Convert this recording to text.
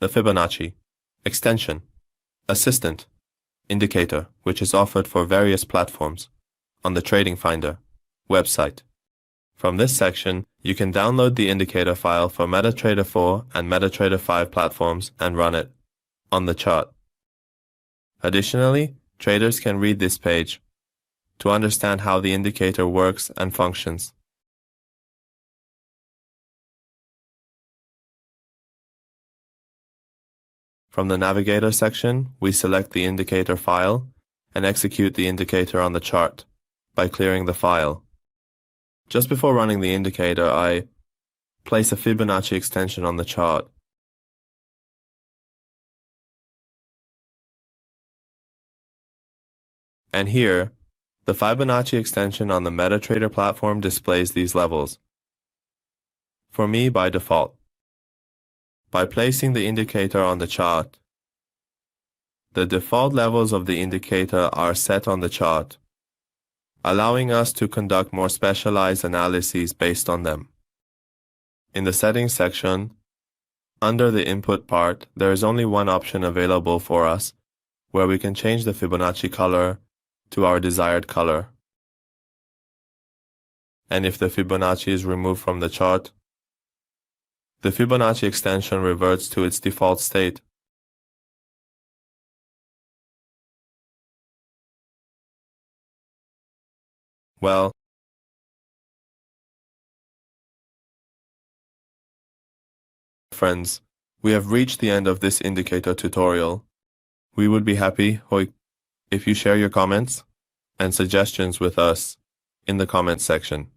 the Fibonacci Expansion Assistant indicator, which is offered for various platforms on the Tradingfinder website. From this section, you can download the indicator file for MetaTrader 4 and MetaTrader 5 platforms and run it on the chart. Additionally, traders can read this page to understand how the indicator works and functions. From the Navigator section, we select the indicator file and execute the indicator on the chart by clearing the file. Just before running the indicator, I place a Fibonacci extension on the chart. And here, the Fibonacci extension on the MetaTrader platform displays these levels. For me, by default. By placing the indicator on the chart, the default levels of the indicator are set on the chart, allowing us to conduct more specialized analyses based on them. In the Settings section, under the Input part, there is only one option available for us, where we can change the Fibonacci color to our desired color. And if the Fibonacci is removed from the chart, the Fibonacci extension reverts to its default state. Well, friends, we have reached the end of this indicator tutorial. We would be happy if you share your comments and suggestions with us in the comments section.